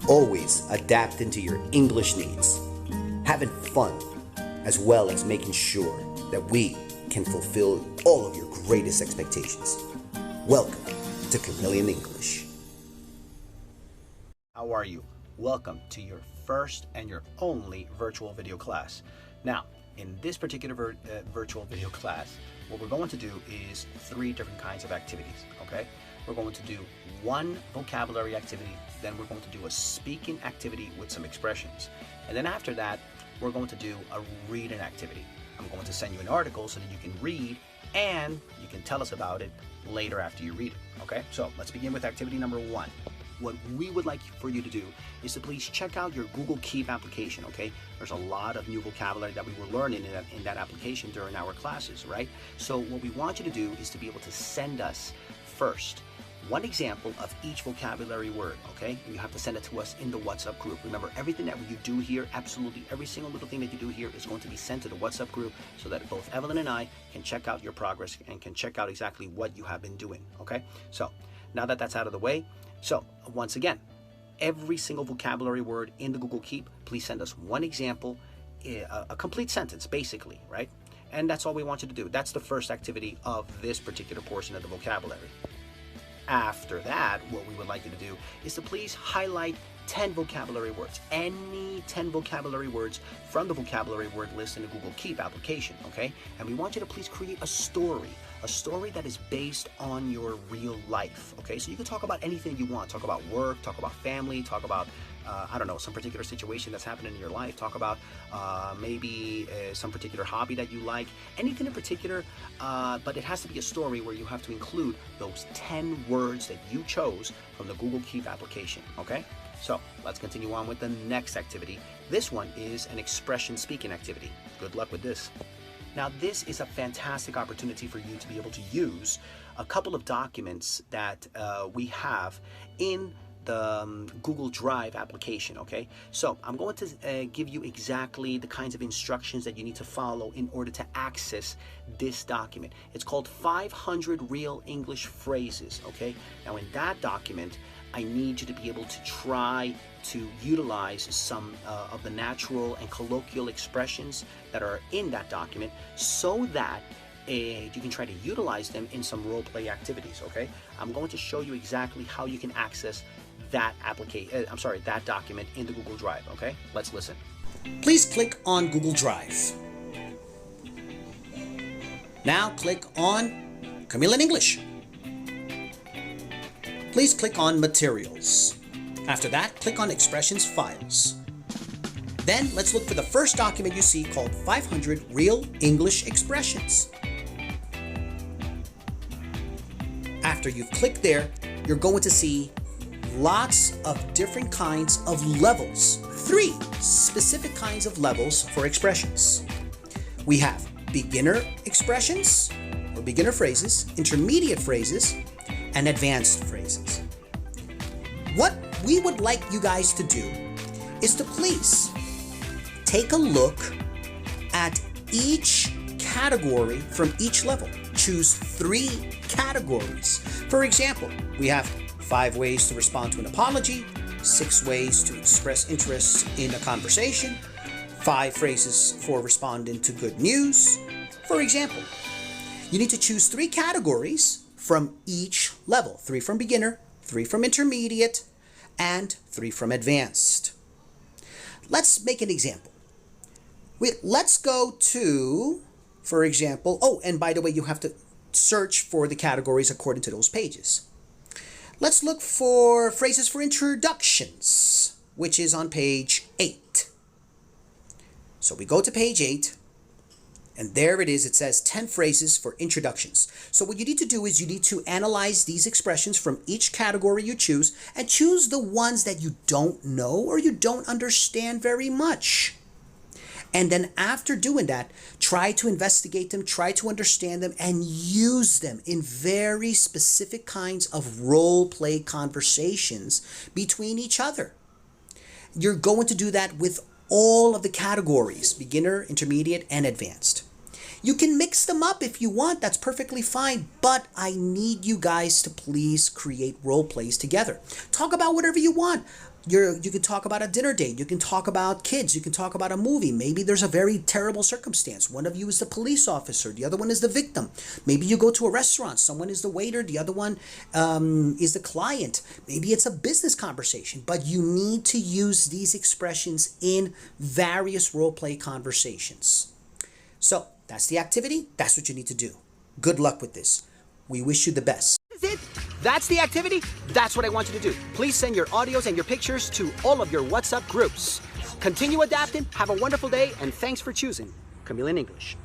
always adapting to your English needs, having fun, as well as making sure that we can fulfill all of your greatest expectations. Welcome to Chameleon English. How are you? Welcome to your first and your only virtual video class. Now, in this particular virtual video class, what we're going to do is 3 different kinds of activities, okay? We're going to do 1 vocabulary activity, then we're going to do a speaking activity with some expressions. And then after that, we're going to do a reading activity. I'm going to send you an article so that you can read and you can tell us about it later after you read it, okay? So let's begin with activity number 1. What we would like for you to do is to please check out your Google Keep application, okay? There's a lot of new vocabulary that we were learning in that application during our classes, right? So what we want you to do is to be able to send us first 1 example of each vocabulary word, okay? And you have to send it to us in the WhatsApp group. Remember, everything that you do here, absolutely every single little thing that you do here is going to be sent to the WhatsApp group so that both Evelyn and I can check out your progress and can check out exactly what you have been doing, okay? So now that that's out of the way, so once again, every single vocabulary word in the Google Keep, please send us 1 example, a complete sentence basically, right? And that's all we want you to do. That's the first activity of this particular portion of the vocabulary. After that, what we would like you to do is to please highlight 10 vocabulary words, any 10 vocabulary words from the vocabulary word list in the Google Keep application, okay? And we want you to please create a story that is based on your real life, okay? So you can talk about anything you want. Talk about work, talk about family, talk about, I don't know, some particular situation that's happening in your life. Talk about maybe some particular hobby that you like, anything in particular, but it has to be a story where you have to include those 10 words that you chose from the Google Keep application, okay? So let's continue on with the next activity. This one is an expression speaking activity. Good luck with this. Now, this is a fantastic opportunity for you to be able to use a couple of documents that we have in the Google Drive application, okay? So I'm going to give you exactly the kinds of instructions that you need to follow in order to access this document. It's called 500 Real English Phrases, okay? Now in that document, I need you to be able to try to utilize some of the natural and colloquial expressions that are in that document so that you can try to utilize them in some role play activities, okay? I'm going to show you exactly how you can access that that document in the Google Drive, okay? Let's listen. Please click on Google Drive. Now click on Chameleon English. Please click on Materials. After that, click on Expressions Files. Then let's look for the first document you see called 500 Real English Expressions. After you've clicked there, you're going to see lots of different kinds of levels. 3 specific kinds of levels for expressions. We have beginner expressions or beginner phrases, intermediate phrases, and advanced phrases. What we would like you guys to do is to please take a look at each category from each level. Choose 3 categories. For example, we have 5 ways to respond to an apology, 6 ways to express interest in a conversation, 5 phrases for responding to good news. For example, you need to choose 3 categories from each level. 3 from beginner, 3 from intermediate, and 3 from advanced. Let's make an example. Let's go to, for example, oh, and by the way, you have to search for the categories according to those pages. Let's look for phrases for introductions, which is on page 8. So we go to page 8, and there it is. It says 10 phrases for introductions. So what you need to do is you need to analyze these expressions from each category you choose and choose the ones that you don't know or you don't understand very much. And then after doing that, try to investigate them, try to understand them, and use them in very specific kinds of role play conversations between each other. You're going to do that with all of the categories, beginner, intermediate, and advanced. You can mix them up if you want, that's perfectly fine, but I need you guys to please create role plays together. Talk about whatever you want. You can talk about a dinner date. You can talk about kids. You can talk about a movie. Maybe there's a very terrible circumstance. One of you is the police officer. The other one is the victim. Maybe you go to a restaurant. Someone is the waiter. The other one is the client. Maybe it's a business conversation. But you need to use these expressions in various role play conversations. So that's the activity. That's what you need to do. Good luck with this. We wish you the best. That's it. That's the activity. That's what I want you to do. Please send your audios and your pictures to all of your WhatsApp groups. Continue adapting. Have a wonderful day, and thanks for choosing Chameleon English.